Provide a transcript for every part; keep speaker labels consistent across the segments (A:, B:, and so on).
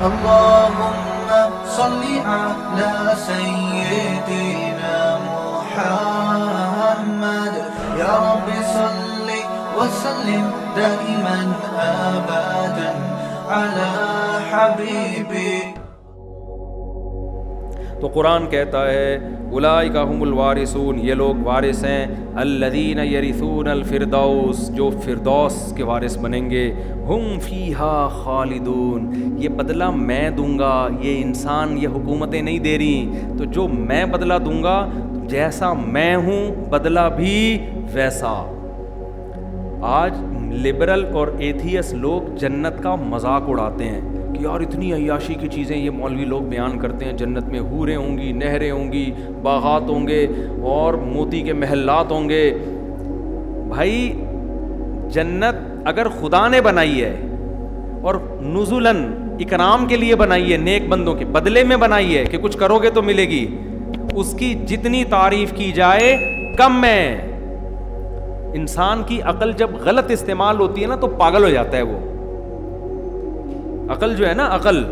A: اللهم صل على سيدنا محمد يا رب صل وسلم دائما أبدا على حبيبي.
B: تو قرآن کہتا ہے اولئک هم الوارثون، یہ لوگ وارث ہیں، الذین یرثون الفردوس، جو فردوس کے وارث بنیں گے، ہم فیہا خالدون، یہ بدلہ میں دوں گا، یہ انسان یہ حکومتیں نہیں دے رہی، تو جو میں بدلہ دوں گا جیسا میں ہوں بدلہ بھی ویسا. آج لبرل اور ایتھیس لوگ جنت کا مذاق اڑاتے ہیں کہ یار اتنی عیاشی کی چیزیں یہ مولوی لوگ بیان کرتے ہیں، جنت میں حوریں ہوں گی، نہریں ہوں گی، باغات ہوں گے اور موتی کے محلات ہوں گے. بھائی جنت اگر خدا نے بنائی ہے اور نزلاً اکرام کے لیے بنائی ہے، نیک بندوں کے بدلے میں بنائی ہے کہ کچھ کرو گے تو ملے گی، اس کی جتنی تعریف کی جائے کم ہے. انسان کی عقل جب غلط استعمال ہوتی ہے نا تو پاگل ہو جاتا ہے. وہ عقل جو ہے نا، عقل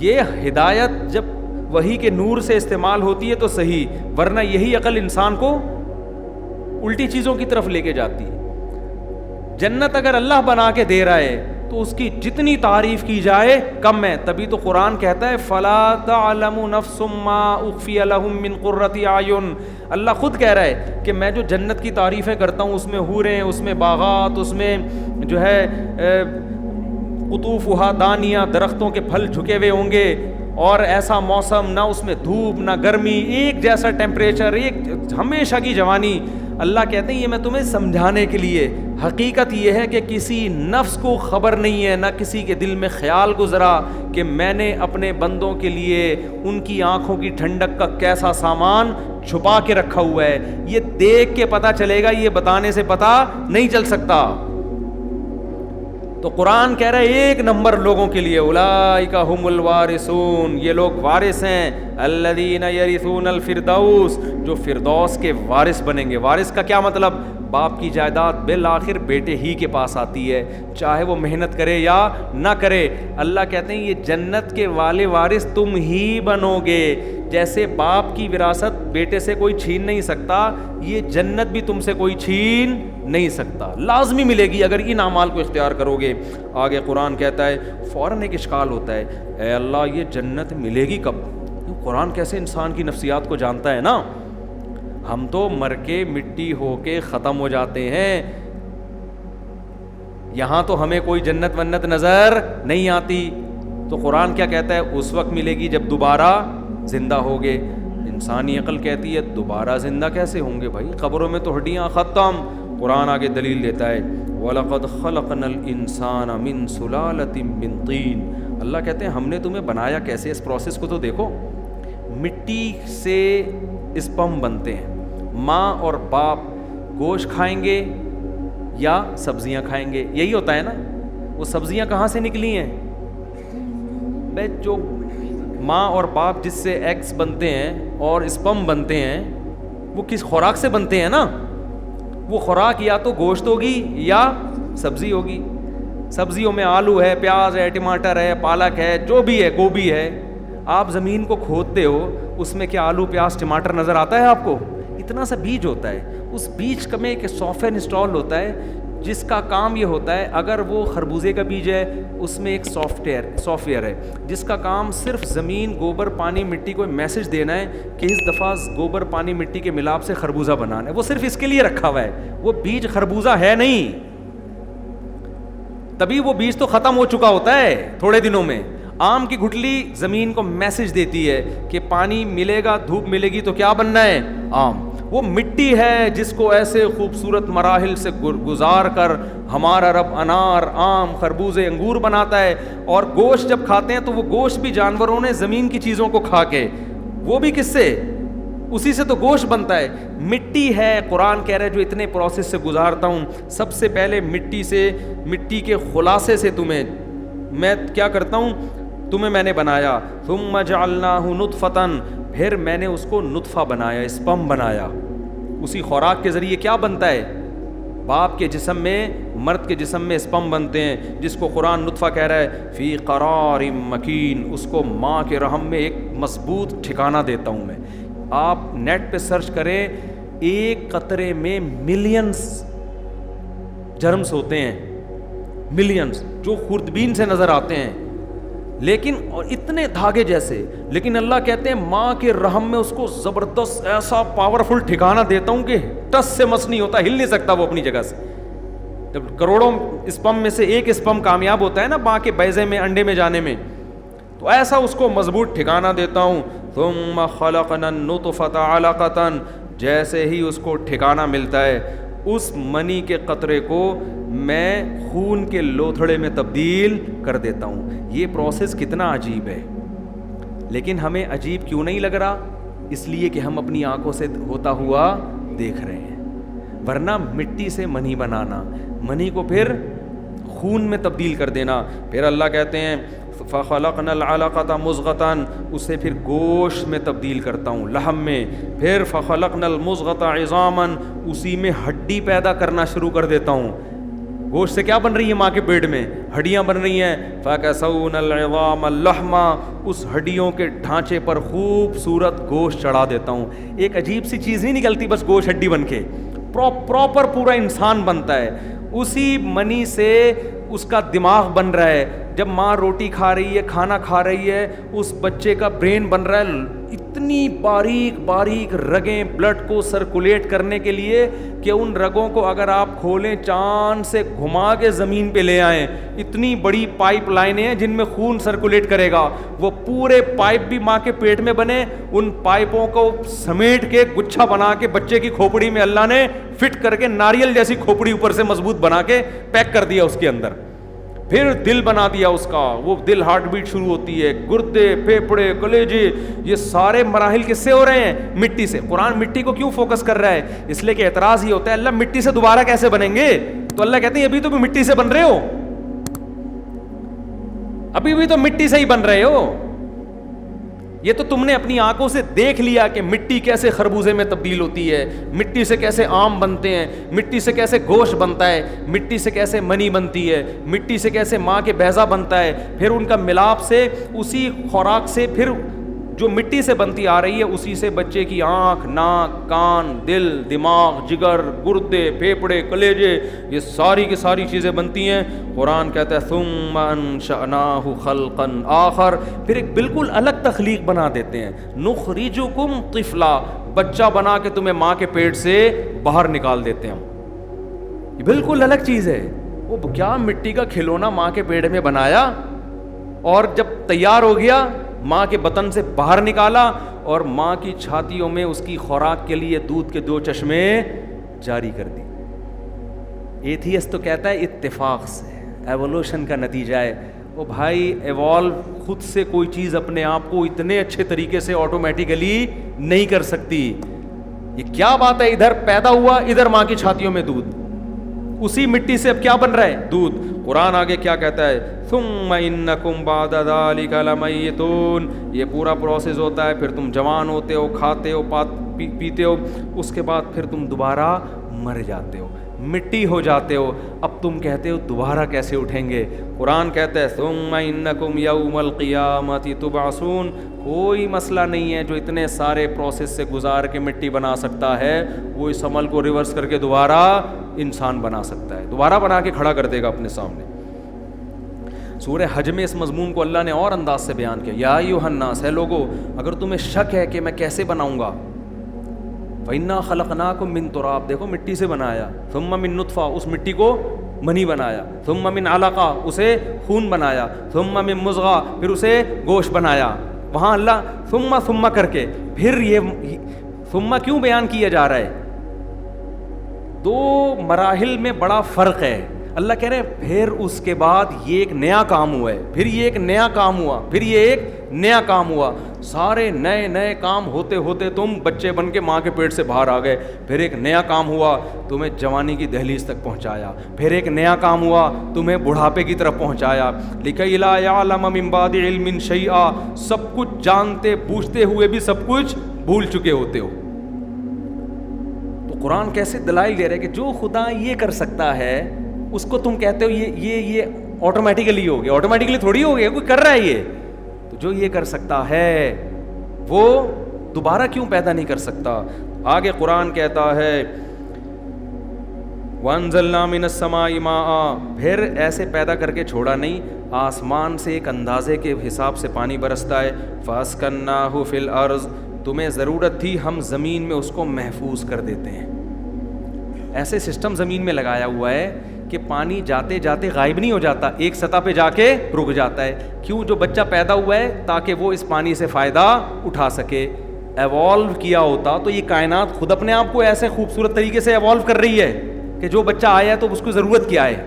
B: یہ ہدایت جب وحی کے نور سے استعمال ہوتی ہے تو صحیح، ورنہ یہی عقل انسان کو الٹی چیزوں کی طرف لے کے جاتی ہے. جنت اگر اللہ بنا کے دے رہا ہے تو اس کی جتنی تعریف کی جائے کم ہے. تبھی تو قرآن کہتا ہے فلا تعلم نفس ما اخفی لهم من قرۃ اعین. اللہ خود کہہ رہا ہے کہ میں جو جنت کی تعریفیں کرتا ہوں، اس میں حوریں، اس میں باغات، اس میں جو ہے قطوفها دانیہ، درختوں کے پھل جھکے ہوئے ہوں گے، اور ایسا موسم، نہ اس میں دھوپ نہ گرمی، ایک جیسا ٹیمپریچر، ایک ہمیشہ کی جوانی. اللہ کہتے ہیں یہ میں تمہیں سمجھانے کے لیے. حقیقت یہ ہے کہ کسی نفس کو خبر نہیں ہے، نہ کسی کے دل میں خیال گزرا کہ میں نے اپنے بندوں کے لیے ان کی آنکھوں کی ٹھنڈک کا کیسا سامان چھپا کے رکھا ہوا ہے. یہ دیکھ کے پتہ چلے گا، یہ بتانے سے پتہ نہیں چل سکتا. تو قرآن کہہ رہا ہے ایک نمبر لوگوں کے لیے اولئک هم الوارثون، یہ لوگ وارث ہیں، الذین یرثون الفردوس، جو فردوس کے وارث بنیں گے. وارث کا کیا مطلب؟ باپ کی جائیداد بالآخر بیٹے ہی کے پاس آتی ہے، چاہے وہ محنت کرے یا نہ کرے. اللہ کہتے ہیں یہ جنت کے والے وارث تم ہی بنو گے. جیسے باپ کی وراثت بیٹے سے کوئی چھین نہیں سکتا، یہ جنت بھی تم سے کوئی چھین نہیں سکتا، لازمی ملے گی اگر ان اعمال کو اختیار کرو گے. آگے قرآن کہتا ہے فوراً ایک اشکال ہوتا ہے، اے اللہ یہ جنت ملے گی کب؟ قرآن کیسے انسان کی نفسیات کو جانتا ہے نا. ہم تو مر کے مٹی ہو کے ختم ہو جاتے ہیں، یہاں تو ہمیں کوئی جنت ونت نظر نہیں آتی. تو قرآن کیا کہتا ہے؟ اس وقت ملے گی جب دوبارہ زندہ ہوگے. انسانی عقل کہتی ہے دوبارہ زندہ کیسے ہوں گے بھائی، قبروں میں تو ہڈیاں ختم. قرآن آگے دلیل دیتا ہے وَلَقَدْ خَلَقْنَا الْإِنسَانَ مِنْ سُلَالَةٍ مِّن طِينٍ. اللہ کہتے ہیں ہم نے تمہیں بنایا کیسے، اس پروسیس کو تو دیکھو. مٹی سے اسپم بنتے ہیں. ماں اور باپ گوشت کھائیں گے یا سبزیاں کھائیں گے، یہی ہوتا ہے نا. وہ سبزیاں کہاں سے نکلی ہیں؟ بھائی جو ماں اور باپ جس سے ایگز بنتے ہیں اور اسپم بنتے ہیں وہ کس خوراک سے بنتے ہیں نا. وہ خوراک یا تو گوشت ہوگی یا سبزی ہوگی. سبزیوں میں آلو ہے، پیاز ہے، ٹماٹر ہے، پالک ہے، جو بھی ہے، گوبھی ہے. آپ زمین کو کھودتے ہو، اس میں کیا آلو پیاز ٹماٹر نظر آتا ہے آپ کو؟ اتنا سا بیج ہوتا ہے. اس بیج میں ایک سافٹ ویئر انسٹال ہوتا ہے جس کا کام یہ ہوتا ہے، اگر وہ خربوزے کا بیج ہے اس میں ایک سافٹ ویئر ہے جس کا کام صرف زمین، گوبر، پانی، مٹی کو میسج دینا ہے کہ اس دفعہ گوبر، پانی، مٹی کے ملاپ سے خربوزہ بنانا ہے. وہ صرف اس کے لیے رکھا ہوا ہے، وہ بیج خربوزہ ہے نہیں. تبھی وہ بیج تو ختم ہو چکا ہوتا ہے تھوڑے دنوں میں. آم کی گٹھلی زمین کو میسج دیتی ہے کہ پانی ملے گا، دھوپ ملے گی تو کیا بننا ہے؟ آم. وہ مٹی ہے جس کو ایسے خوبصورت مراحل سے گزار کر ہمارا رب انار، آم، خربوزے، انگور بناتا ہے. اور گوشت جب کھاتے ہیں تو وہ گوشت بھی جانوروں نے زمین کی چیزوں کو کھا کے، وہ بھی کس سے؟ اسی سے تو گوشت بنتا ہے. مٹی ہے، قرآن کہہ رہا ہے جو اتنے پروسیس سے گزارتا ہوں. سب سے پہلے مٹی سے، مٹی کے خلاصے سے تمہیں میں کیا کرتا ہوں؟ تمہیں میں نے بنایا. ثم جعلناہ نطفۃ، پھر میں نے اس کو نطفہ بنایا، اسپم بنایا. اسی خوراک کے ذریعے کیا بنتا ہے؟ باپ کے جسم میں، مرد کے جسم میں اسپم بنتے ہیں، جس کو قرآن نطفہ کہہ رہا ہے، فی قرار مکین، اس کو ماں کے رحم میں ایک مضبوط ٹھکانہ دیتا ہوں میں. آپ نیٹ پہ سرچ کریں، ایک قطرے میں ملینز جرمز ہوتے ہیں، ملینز، جو خوردبین سے نظر آتے ہیں، لیکن اور اتنے دھاگے جیسے. لیکن اللہ کہتے ہیں ماں کے رحم میں اس کو زبردست ایسا پاورفل ٹھکانہ دیتا ہوں کہ ٹس سے مس نہیں ہوتا، ہل نہیں سکتا وہ اپنی جگہ سے. جب کروڑوں اسپم میں سے ایک اسپم کامیاب ہوتا ہے نا ماں کے بیضے میں، انڈے میں جانے میں، تو ایسا اس کو مضبوط ٹھکانہ دیتا ہوں. ثم خلقنا النطفة علقة، جیسے ہی اس کو ٹھکانہ ملتا ہے، اس منی کے قطرے کو میں خون کے لوتھڑے میں تبدیل کر دیتا ہوں. یہ پروسیس کتنا عجیب ہے، لیکن ہمیں عجیب کیوں نہیں لگ رہا؟ اس لیے کہ ہم اپنی آنکھوں سے ہوتا ہوا دیکھ رہے ہیں. ورنہ مٹی سے منی بنانا، منی کو پھر خون میں تبدیل کر دینا. پھر اللہ کہتے ہیں فَخَلَقْنَا الْعَلَقَةَ مُضْغَةً، اسے پھر گوشت میں تبدیل کرتا ہوں، لحم میں. پھر فَخَلَقْنَا الْمُضْغَةَ عِظَامًا، اسی میں ہڈی پیدا کرنا شروع کر دیتا ہوں. گوشت سے کیا بن رہی ہے ماں کے پیٹ میں؟ ہڈیاں بن رہی ہیں. فَكَسَوْنَا الْعِظَامَ اللَّحْمَ، اس ہڈیوں کے ڈھانچے پر خوبصورت گوشت چڑھا دیتا ہوں. ایک عجیب سی چیز نہیں نکلتی بس گوشت ہڈی بن کے، پراپر پورا انسان بنتا ہے. اسی منی سے اس کا دماغ بن رہا ہے. جب ماں روٹی کھا رہی ہے، کھانا کھا رہی ہے، اس بچے کا برین بن رہا ہے. اتنی باریک باریک رگیں بلڈ کو سرکولیٹ کرنے کے لیے کہ ان رگوں کو اگر آپ کھولیں، چاند سے گھما کے زمین پہ لے آئیں، اتنی بڑی پائپ لائنیں ہیں جن میں خون سرکولیٹ کرے گا. وہ پورے پائپ بھی ماں کے پیٹ میں بنے، ان پائپوں کو سمیٹ کے گچھا بنا کے بچے کی کھوپڑی میں اللہ نے فٹ کر کے ناریل جیسی کھوپڑی اوپر سے مضبوط بنا کے پیک کر دیا اس کے اندر. پھر دل بنا دیا اس کا، وہ دل ہارٹ بیٹ شروع ہوتی ہے، گردے، پھیپھڑے، کلیجے، یہ سارے مراحل کس سے ہو رہے ہیں؟ مٹی سے. قرآن مٹی کو کیوں فوکس کر رہا ہے؟ اس لیے کہ اعتراض یہ ہوتا ہے اللہ مٹی سے دوبارہ کیسے بنیں گے؟ تو اللہ کہتے ہیں ابھی تو مٹی سے بن رہے ہو، ابھی بھی تو مٹی سے ہی بن رہے ہو. یہ تو تم نے اپنی آنکھوں سے دیکھ لیا کہ مٹی کیسے خربوزے میں تبدیل ہوتی ہے، مٹی سے کیسے آم بنتے ہیں، مٹی سے کیسے گوشت بنتا ہے، مٹی سے کیسے منی بنتی ہے، مٹی سے کیسے ماں کے بیضہ بنتا ہے. پھر ان کا ملاپ سے، اسی خوراک سے، پھر جو مٹی سے بنتی آ رہی ہے اسی سے بچے کی آنکھ، ناک، کان، دل، دماغ، جگر، گردے، پھیپھڑے، کلیجے، یہ ساری کی ساری چیزیں بنتی ہیں. قرآن کہتا ہے ثم انشأناہ خلقا آخر، پھر ایک بالکل الگ تخلیق بنا دیتے ہیں. نخرجکم طفلا، بچہ بنا کے تمہیں ماں کے پیٹ سے باہر نکال دیتے ہیں. یہ بالکل الگ چیز ہے. وہ کیا مٹی کا کھلونا ماں کے پیٹ میں بنایا، اور جب تیار ہو گیا ماں کے بطن سے باہر نکالا، اور ماں کی چھاتیوں میں اس کی خوراک کے لیے دودھ کے 2 چشمے جاری کر دی. ایتھیسٹ تو کہتا ہے اتفاق سے، ایوولوشن کا نتیجہ ہے. وہ بھائی ایوالو خود سے کوئی چیز اپنے آپ کو اتنے اچھے طریقے سے آٹومیٹیکلی نہیں کر سکتی. یہ کیا بات ہے؟ ادھر پیدا ہوا، ادھر ماں کی چھاتیوں میں دودھ، اسی مٹی سے اب کیا بن رہا ہے؟ دودھ. قرآن آگے کیا کہتا ہے؟ ثم انکم بعد ذلک لمیتون، یہ پورا پروسیس ہوتا ہے، پھر تم جوان ہوتے ہو، کھاتے ہو، پیتے ہو، اس کے بعد پھر تم دوبارہ مر جاتے ہو، مٹی ہو جاتے ہو. اب تم کہتے ہو دوبارہ کیسے اٹھیں گے؟ قرآن کہتا ہے ثم انکم یوم القیامۃ تبعثون، کوئی مسئلہ نہیں ہے جو اتنے سارے پروسیس سے گزار کے مٹی بنا سکتا ہے، وہ اس عمل کو ریورس کر کے دوبارہ انسان بنا سکتا ہے، دوبارہ بنا کے کھڑا کر دے گا اپنے سامنے. سورہ حج میں اس مضمون کو اللہ نے اور انداز سے بیان کیا. یا ایھا الناس، ہے لوگو، اگر تمہیں شک ہے کہ میں کیسے بناؤں گا، فَإِنَّا خَلَقْنَاكُم مِّن تُرَابٍ، دیکھو مٹی سے بنایا، ثُمَّ مِن نُطْفَةٍ، اس مٹی کو منی بنایا، ثُمَّ مِن عَلَقَةٍ، اسے خون بنایا، ثُمَّ مِن مُضْغَةٍ، پھر اسے گوشت بنایا. وہاں اللہ ثم کر کے، پھر یہ ثم کیوں بیان کیا جا رہا ہے؟ 2 مراحل میں بڑا فرق ہے. اللہ کہہ رہے ہیں پھر اس کے بعد یہ ایک نیا کام ہوا ہے، پھر یہ ایک نیا کام ہوا، پھر یہ ایک نیا کام ہوا. سارے نئے نئے کام ہوتے ہوتے تم بچے بن کے ماں کے پیٹ سے باہر آ گئے. پھر ایک نیا کام ہوا، تمہیں جوانی کی دہلیز تک پہنچایا. پھر ایک نیا کام ہوا، تمہیں بڑھاپے کی طرف پہنچایا. لِكَيْ لَا يَعْلَمَ مِن بَعْدِ عِلْمٍ شَيْئًا، سب کچھ جانتے بوجھتے ہوئے بھی سب کچھ بھول چکے ہوتے ہو. تو قرآن کیسے دلائل دے رہا ہے کہ جو خدا یہ کر سکتا ہے اس کو تم کہتے ہو یہ آٹومیٹیکلی ہو گیا. آٹومیٹیکلی تھوڑی ہو گیا, کوئی کر رہا ہے یہ. تو جو یہ کر سکتا ہے وہ دوبارہ کیوں پیدا نہیں کر سکتا؟ آگے قرآن کہتا ہے وَأَنزَلْنَا مِنَ السَّمَاءِ مَاءً, پھر ایسے پیدا کر کے چھوڑا نہیں, آسمان سے ایک اندازے کے حساب سے پانی برستا ہے. فَأَسْكَنَّاهُ فِي الْأَرْضِ, تمہیں ضرورت تھی ہم زمین میں اس کو محفوظ کر دیتے ہیں. ایسے سسٹم زمین میں لگایا ہوا ہے کہ پانی جاتے جاتے غائب نہیں ہو جاتا, ایک سطح پہ جا کے رک جاتا ہے. کیوں؟ جو بچہ پیدا ہوا ہے تاکہ وہ اس پانی سے فائدہ اٹھا سکے. ایوالو کیا ہوتا تو یہ کائنات خود اپنے آپ کو ایسے خوبصورت طریقے سے ایوالو کر رہی ہے کہ جو بچہ آیا ہے تو اس کو ضرورت کیا ہے,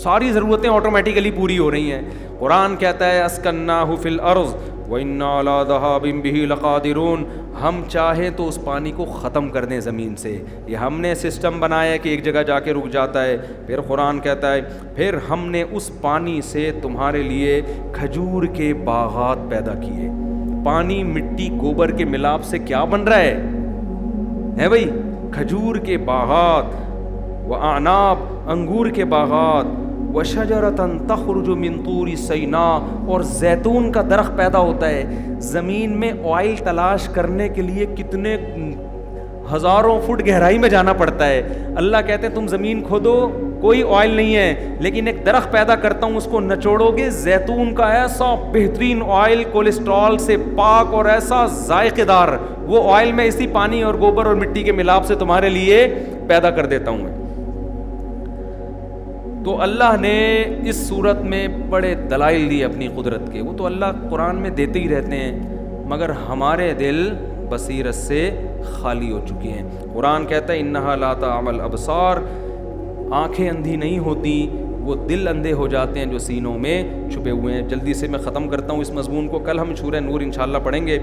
B: ساری ضرورتیں آٹومیٹیکلی پوری ہو رہی ہیں. قرآن کہتا ہے اسکناہ فی الارض وَإِنَّا عَلَىٰ ذَهَابٍ بِهِ لَقَادِرُونَ, ہم چاہیں تو اس پانی کو ختم کر دیں زمین سے. یہ ہم نے سسٹم بنایا ہے کہ ایک جگہ جا کے رک جاتا ہے. پھر قرآن کہتا ہے پھر ہم نے اس پانی سے تمہارے لیے کھجور کے باغات پیدا کیے. پانی مٹی گوبر کے ملاپ سے کیا بن رہا ہے بھائی؟ کھجور کے باغات, وَأَعْنَابٍ, انگور کے باغات, وَشَجَرَةً تَخْرُجُ مِن طُورِ سِيْنَاءَ, اور زیتون کا درخت پیدا ہوتا ہے. زمین میں آئل تلاش کرنے کے لیے کتنے ہزاروں فٹ گہرائی میں جانا پڑتا ہے. اللہ کہتے ہیں تم زمین کھودو کوئی آئل نہیں ہے, لیکن ایک درخت پیدا کرتا ہوں, اس کو نچوڑو گے, زیتون کا ایسا بہترین آئل, کولیسٹرول سے پاک اور ایسا ذائقے دار, وہ آئل میں اسی پانی اور گوبر اور مٹی کے ملاپ سے تمہارے لیے پیدا کر دیتا ہوں میں. تو اللہ نے اس صورت میں بڑے دلائل دیے اپنی قدرت کے. وہ تو اللہ قرآن میں دیتے ہی رہتے ہیں, مگر ہمارے دل بصیرت سے خالی ہو چکے ہیں. قرآن کہتا ہے انہا لا تعمل ابصار, آنکھیں اندھی نہیں ہوتی, وہ دل اندھے ہو جاتے ہیں جو سینوں میں چھپے ہوئے ہیں. جلدی سے میں ختم کرتا ہوں اس مضمون کو, کل ہم سورہ نور انشاءاللہ پڑھیں گے.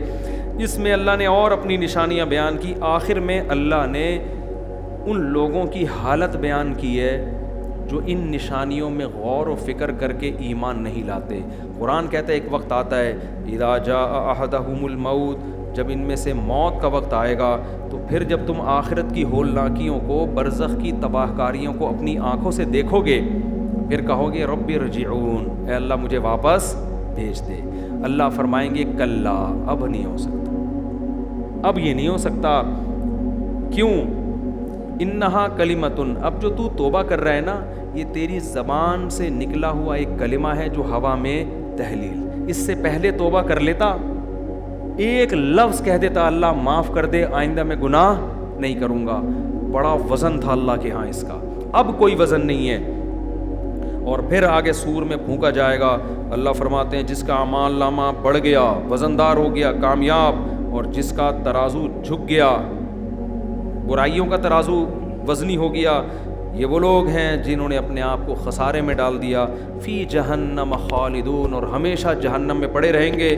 B: اس میں اللہ نے اور اپنی نشانیاں بیان کی. آخر میں اللہ نے ان لوگوں کی حالت بیان کی ہے جو ان نشانیوں میں غور و فکر کر کے ایمان نہیں لاتے. قرآن کہتا ہے ایک وقت آتا ہے اذا جاء احدہم الموت, جب ان میں سے موت کا وقت آئے گا تو پھر جب تم آخرت کی ہولناکیوں کو, برزخ کی تباہ کاریوں کو اپنی آنکھوں سے دیکھو گے, پھر کہو گے رب ارجعون, اے اللہ مجھے واپس بھیج دے. اللہ فرمائیں گے کلا, اب نہیں ہو سکتا, اب یہ نہیں ہو سکتا. کیوں؟ انہا کلمتن, اب جو تو توبہ کر رہا ہے نا, یہ تیری زبان سے نکلا ہوا ایک کلمہ ہے جو ہوا میں تحلیل. اس سے پہلے توبہ کر لیتا, ایک لفظ کہہ دیتا اللہ معاف کر دے, آئندہ میں گناہ نہیں کروں گا, بڑا وزن تھا اللہ کے ہاں اس کا. اب کوئی وزن نہیں ہے. اور پھر آگے سور میں پھونکا جائے گا. اللہ فرماتے ہیں جس کا اعمال نامہ بڑھ گیا, وزندار ہو گیا, کامیاب, اور جس کا ترازو جھک گیا, برائیوں کا ترازو وزنی ہو گیا, یہ وہ لوگ ہیں جنہوں نے اپنے آپ کو خسارے میں ڈال دیا. فی جہنم خالدون, اور ہمیشہ جہنم میں پڑے رہیں گے.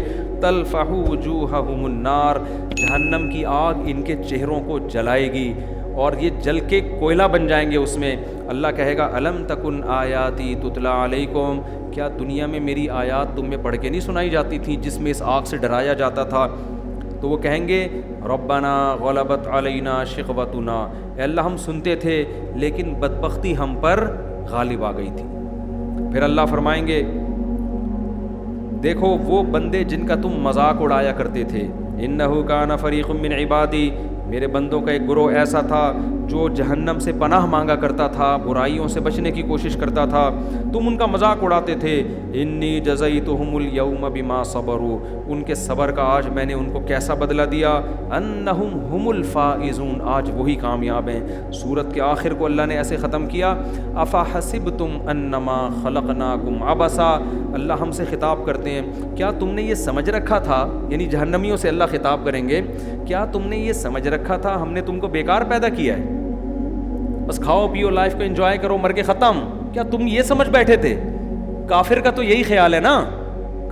B: تلفح وجوہہم النار, جہنم کی آگ ان کے چہروں کو جلائے گی اور یہ جل کے کوئلہ بن جائیں گے اس میں. اللہ کہے گا الم تکن آیاتی تتلا علیکم, کیا دنیا میں میری آیات تم میں پڑھ کے نہیں سنائی جاتی تھیں جس میں اس آگ سے ڈرایا جاتا تھا؟ تو وہ کہیں گے ربنا غلبت علینا شقوتنا, اے اللہ ہم سنتے تھے لیکن بدبختی ہم پر غالب آ گئی تھی. پھر اللہ فرمائیں گے دیکھو وہ بندے جن کا تم مذاق اڑایا کرتے تھے, انہ کان فریق من عبادی, میرے بندوں کا ایک گروہ ایسا تھا جو جہنم سے پناہ مانگا کرتا تھا, برائیوں سے بچنے کی کوشش کرتا تھا, تم ان کا مذاق اڑاتے تھے. انی جزیتہم الیوم بما صبروا, ان کے صبر کا آج میں نے ان کو کیسا بدلہ دیا. انہم ہم الفائزون, آج وہی کامیاب ہیں. سورت کے آخر کو اللہ نے ایسے ختم کیا افحسبتم انما خلقناکم عبثا, اللہ ہم سے خطاب کرتے ہیں کیا تم نے یہ سمجھ رکھا تھا, یعنی جہنمیوں سے اللہ خطاب کریں گے, کیا تم نے یہ سمجھ رکھا تھا ہم نے تم کو بیکار پیدا کیا ہے, بس کھاؤ پیو لائف کو انجوائے کرو مر کے ختم؟ کیا تم یہ سمجھ بیٹھے تھے؟ کافر کا تو یہی خیال ہے نا,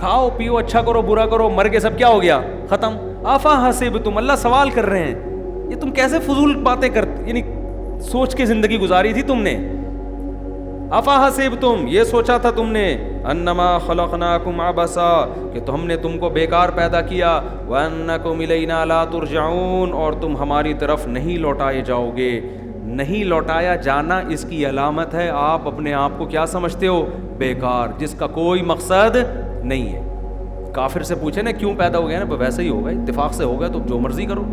B: کھاؤ پیو اچھا کرو برا کرو مر کے سب کیا ہو گیا ختم. آفا حسبتم, اللہ سوال کر رہے ہیں یہ تم کیسے فضول باتیں کرتے, یعنی سوچ کے زندگی گزاری تھی تم نے. افحسبتم، یہ سوچا تھا تم نے، انما خلقناکم عبثا، کہ تو ہم نے تم کو بیکار پیدا کیا، وانکم الینا لا ترجعون، اور تم ہماری طرف نہیں لوٹائے جاؤ گے۔ نہیں لوٹایا جانا اس کی علامت ہے آپ اپنے آپ کو کیا سمجھتے ہو؟ بیکار، جس کا کوئی مقصد نہیں ہے۔ کافر سے پوچھے نا کیوں پیدا ہو گیا نا، ویسے ہی ہوگا، اتفاق سے ہوگا، تو جو مرضی کرو۔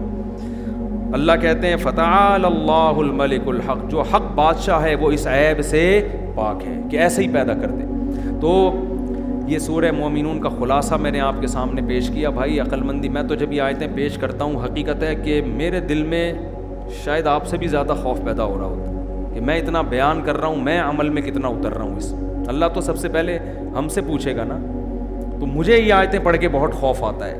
B: اللہ کہتے ہیں فتعال اللہ الملک الحق، جو حق بادشاہ ہے وہ اس عیب سے پاک ہے کہ ایسے ہی پیدا کر دے۔ تو یہ سورہ مومنون کا خلاصہ میں نے آپ کے سامنے پیش کیا۔ بھائی عقل مندی، میں تو جب یہ آیتیں پیش کرتا ہوں حقیقت ہے کہ میرے دل میں شاید آپ سے بھی زیادہ خوف پیدا ہو رہا ہوتا کہ میں اتنا بیان کر رہا ہوں، میں عمل میں کتنا اتر رہا ہوں اس۔ اللہ تو سب سے پہلے ہم سے پوچھے گا نا، تو مجھے یہ آیتیں پڑھ کے بہت خوف آتا ہے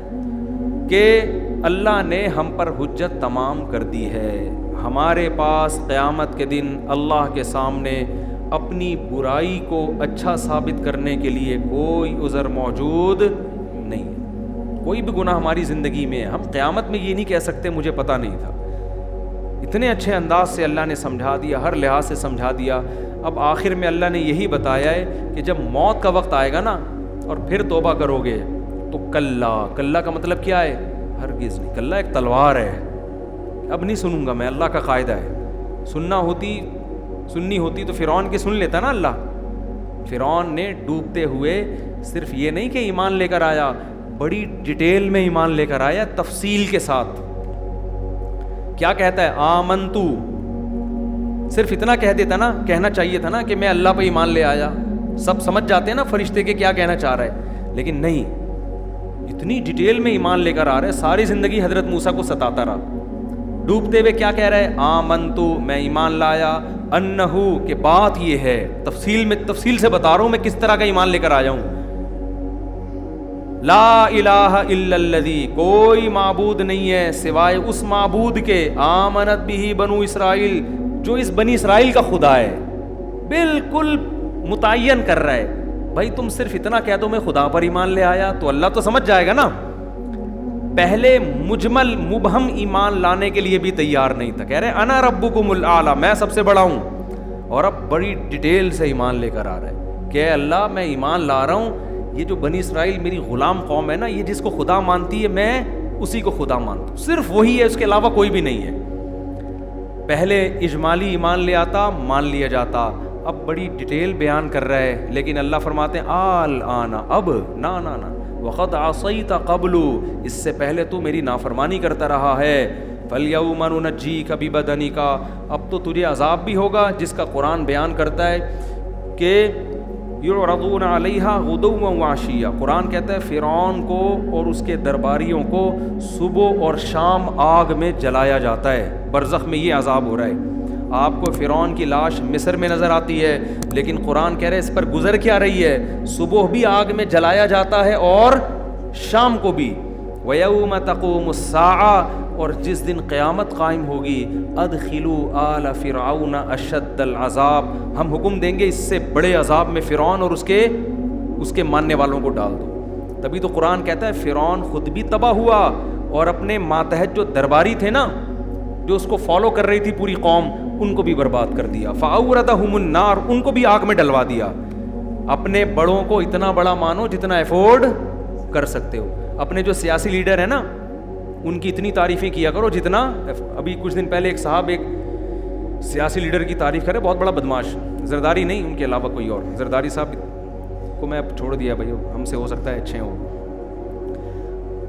B: کہ اللہ نے ہم پر حجت تمام کر دی ہے، ہمارے پاس قیامت کے دن اللہ کے سامنے اپنی برائی کو اچھا ثابت کرنے کے لیے کوئی عذر موجود نہیں ہے۔ کوئی بھی گناہ ہماری زندگی میں ہے، ہم قیامت میں یہ نہیں کہہ سکتے مجھے پتہ نہیں تھا۔ اتنے اچھے انداز سے اللہ نے سمجھا دیا، ہر لحاظ سے سمجھا دیا۔ اب آخر میں اللہ نے یہی بتایا ہے کہ جب موت کا وقت آئے گا نا اور پھر توبہ کرو گے تو کلا کا مطلب کیا ہے؟ ہرگز نہیں۔ کلا ایک تلوار ہے، اب نہیں سنوں گا میں، اللہ کا قاعدہ ہے۔ سننی ہوتی تو فرعون کی سن لیتا نا اللہ۔ فرعون نے ڈوبتے ہوئے صرف یہ نہیں کہ ایمان لے کر آیا، بڑی ڈیٹیل میں ایمان لے کر آیا، تفصیل کے ساتھ۔ کیا کہتا ہے؟ آمنتو، صرف اتنا کہہ دیتا نا، کہنا چاہیے تھا نا کہ میں اللہ پہ ایمان لے آیا، سب سمجھ جاتے ہیں نا فرشتے کے کیا کہنا چاہ رہا ہے، لیکن نہیں، اتنی ڈیٹیل میں ایمان لے کر آ رہا ہے۔ ساری زندگی حضرت موسیٰ کو ستاتا رہا، ڈوبتے ہوئے کیا کہہ رہا ہے؟ آمنتو، میں ایمان لایا، انہو، کہ بات یہ ہے، تفصیل سے بتا رہا ہوں میں کس طرح کا ایمان لے کر آیا ہوں۔ لا الہ الا الذی، کوئی معبود نہیں ہے سوائے اس معبود کے، آمنت بھی بنو اسرائیل، جو اس بنی اسرائیل کا خدا ہے۔ بالکل متعین کر رہا ہے۔ بھائی تم صرف اتنا کہہ دو میں خدا پر ایمان لے آیا تو اللہ تو سمجھ جائے گا نا۔ پہلے مجمل مبہم ایمان لانے کے لیے بھی تیار نہیں تھا، کہہ رہے انا ربکم الاعلی، میں سب سے بڑا ہوں، اور اب بڑی ڈیٹیل سے ایمان لے کر آ رہا ہے کہ اے اللہ میں ایمان لا رہا ہوں، یہ جو بنی اسرائیل میری غلام قوم ہے نا، یہ جس کو خدا مانتی ہے میں اسی کو خدا مانتا ہوں، صرف وہی ہے، اس کے علاوہ کوئی بھی نہیں ہے۔ پہلے اجمالی ایمان لے آتا، مان لیا جاتا، اب بڑی ڈیٹیل بیان کر رہا ہے، لیکن اللہ فرماتے ہیں الآن، اب نا نا نا، وقد عصیت قبل، اس سے پہلے تو میری نافرمانی کرتا رہا ہے، فَالْيَوْمَ نُنَجِّيكَ بِبَدَنِكَ، اب تو تجھے عذاب بھی ہوگا، جس کا قرآن بیان کرتا ہے کہ یعرضون علیہا غدوا وعشیا، قرآن کہتا ہے فرعون کو اور اس کے درباریوں کو صبح اور شام آگ میں جلایا جاتا ہے۔ برزخ میں یہ عذاب ہو رہا ہے۔ آپ کو فرعون کی لاش مصر میں نظر آتی ہے، لیکن قرآن کہہ رہے اس پر گزر کیا رہی ہے، صبح بھی آگ میں جلایا جاتا ہے اور شام کو بھی۔ وَيَوْمَ تَقُومُ السَّاعَةُ، اور جس دن قیامت قائم ہوگی، ادخلوا آل فرعون اشد العذاب، ہم حکم دیں گے اس سے بڑے عذاب میں فرعون اور اس کے ماننے والوں کو ڈال دو۔ تبھی تو قرآن کہتا ہے فرعون خود بھی تباہ ہوا اور اپنے ماتحت جو درباری تھے نا، جو اس کو فالو کر رہی تھی پوری قوم، ان کو بھی برباد کر دیا۔ فَأَوْرَدَهُمُ النَّارُ، ان کو بھی آگ میں ڈلوا دیا۔ اپنے بڑوں کو اتنا بڑا مانو جتنا افورڈ کر سکتے ہو۔ اپنے جو سیاسی لیڈر ہیں نا، ان کی اتنی تعریفیں کیا کرو جتنا، ابھی کچھ دن پہلے ایک صاحب ایک سیاسی لیڈر کی تعریف کرے، بہت بڑا بدماش، زرداری نہیں، ان کے علاوہ کوئی اور، زرداری صاحب کو میں اب چھوڑ دیا بھائی، ہم سے ہو سکتا ہے اچھے ہوں۔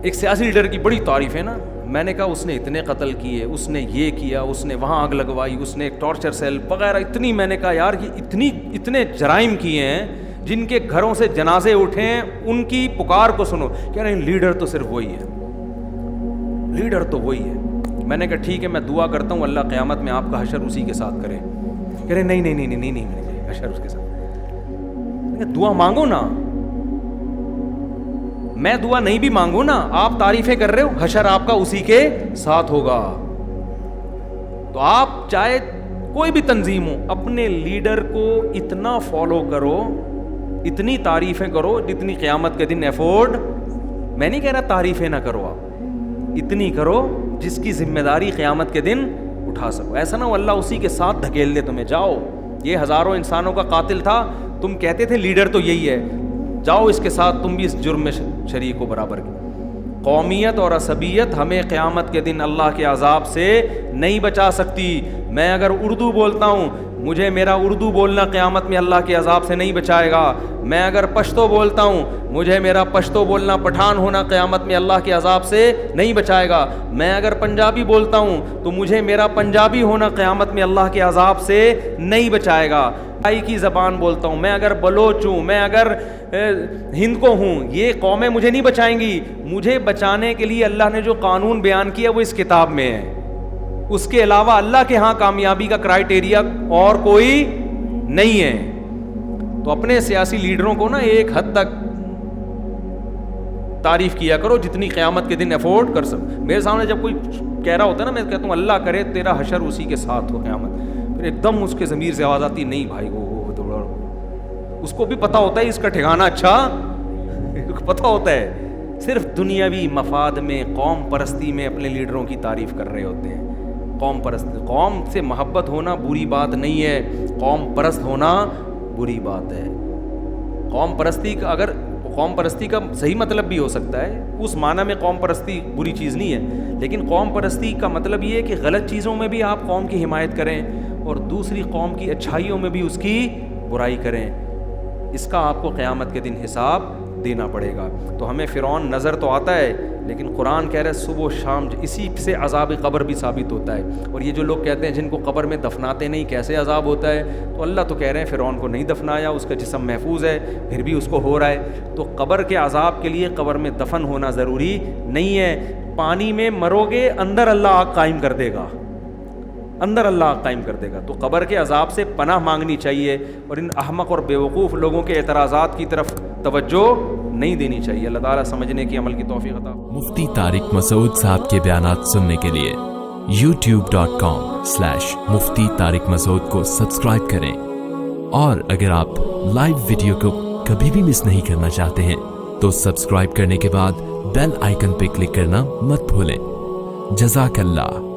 B: ایک سیاسی لیڈر کی بڑی تعریف ہے نا، میں نے کہا اس نے اتنے قتل کیے، اس نے یہ کیا، اس نے وہاں آگ لگوائی، اس نے ایک ٹارچر سیل وغیرہ، اتنی، میں نے کہا یار یہ اتنے جرائم کیے ہیں، جن کے گھروں سے جنازے اٹھے ہیں، ان کی پکار کو سنو، کہہ رہے ہیں لیڈر تو صرف وہی ہے، لیڈر تو وہی ہے۔ میں نے کہا ٹھیک ہے، میں دعا کرتا ہوں اللہ قیامت میں آپ کا حشر اسی کے ساتھ کرے۔ کہہ رہے نہیں نہیں نہیں نہیں نہیں نہیں، حشر اس کے ساتھ، دعا مانگو نا، میں دعا نہیں بھی مانگوں نا، آپ تعریفیں کر رہے ہو، حشر آپ کا اسی کے ساتھ ہوگا۔ تو آپ چاہے کوئی بھی تنظیم ہو، اپنے لیڈر کو اتنا فالو کرو، اتنی تعریفیں کرو جتنی قیامت کے دن افورڈ، میں نہیں کہہ رہا تعریفیں نہ کرو، آپ اتنی کرو جس کی ذمہ داری قیامت کے دن اٹھا سکو۔ ایسا نہ ہو اللہ اسی کے ساتھ دھکیل دے تمہیں، جاؤ یہ ہزاروں انسانوں کا قاتل تھا, تم کہتے تھے لیڈر تو یہی ہے, جاؤ اس کے ساتھ تم بھی اس جرم میں شریک ہو برابر کی. قومیت اور عصبیت ہمیں قیامت کے دن اللہ کے عذاب سے نہیں بچا سکتی. میں اگر اردو بولتا ہوں, مجھے میرا اردو بولنا قیامت میں اللہ کے عذاب سے نہیں بچائے گا. میں اگر پشتو بولتا ہوں, مجھے میرا پشتو بولنا, پٹھان ہونا قیامت میں اللہ کے عذاب سے نہیں بچائے گا. میں اگر پنجابی بولتا ہوں تو مجھے میرا پنجابی ہونا قیامت میں اللہ کے عذاب سے نہیں بچائے گا. کی زبان بولتا ہوں, میں اگر بلوچ ہوں, میں اگر ہند کو ہوں, یہ قومیں مجھے نہیں بچائیں گی. مجھے بچانے کے لیے اللہ نے جو قانون بیان کیا وہ اس کتاب میں ہے. اس کے علاوہ اللہ کے ہاں کامیابی کا کرائٹیریا اور کوئی نہیں ہے. تو اپنے سیاسی لیڈروں کو نا ایک حد تک تعریف کیا کرو جتنی قیامت کے دن افورڈ کر سکو. میرے سامنے جب کوئی کہہ رہا ہوتا ہے نا, میں کہتا ہوں اللہ کرے تیرا حشر اسی کے ساتھ ہو قیامت. پھر ایک دم اس کے ضمیر سے آواز آتی, نہیں بھائی وہ تھوڑا, اس کو بھی پتا ہوتا ہے اس کا ٹھکانہ اچھا پتا ہوتا ہے, صرف دنیاوی مفاد میں, قوم پرستی میں اپنے لیڈروں کی تعریف کر رہے ہوتے ہیں. قوم سے محبت ہونا بری بات نہیں ہے, قوم پرست ہونا بری بات ہے. قوم پرستی کا صحیح مطلب بھی ہو سکتا ہے, اس معنی میں قوم پرستی بری چیز نہیں ہے, لیکن قوم پرستی کا مطلب یہ ہے کہ غلط چیزوں میں بھی آپ قوم کی حمایت کریں اور دوسری قوم کی اچھائیوں میں بھی اس کی برائی کریں. اس کا آپ کو قیامت کے دن حساب دینا پڑے گا. تو ہمیں فرعون نظر تو آتا ہے, لیکن قرآن کہہ رہا ہے صبح و شام اسی سے عذاب قبر بھی ثابت ہوتا ہے. اور یہ جو لوگ کہتے ہیں جن کو قبر میں دفناتے نہیں کیسے عذاب ہوتا ہے, تو اللہ تو کہہ رہے ہیں فرعون کو نہیں دفنایا, اس کا جسم محفوظ ہے, پھر بھی اس کو ہو رہا ہے. تو قبر کے عذاب کے لیے قبر میں دفن ہونا ضروری نہیں ہے. پانی میں مرو گے, اندر اللہ آگ قائم کر دے گا, اندر اللہ آگ قائم کر دے گا. تو قبر کے عذاب سے پناہ مانگنی چاہیے, اور ان احمق اور بیوقوف لوگوں کے اعتراضات کی طرف توجہ نہیں دینی چاہیے. اللہ تعالیٰ سمجھنے کی, عمل کی توفیق عطا.
C: مفتی طارق مسعود صاحب کے بیانات سننے کے لیے youtube.com/مفتی طارق مسعود کو سبسکرائب کریں, اور اگر آپ لائیو ویڈیو کو کبھی بھی مس نہیں کرنا چاہتے ہیں تو سبسکرائب کرنے کے بعد بیل آئیکن پہ کلک کرنا مت بھولیں. جزاک اللہ.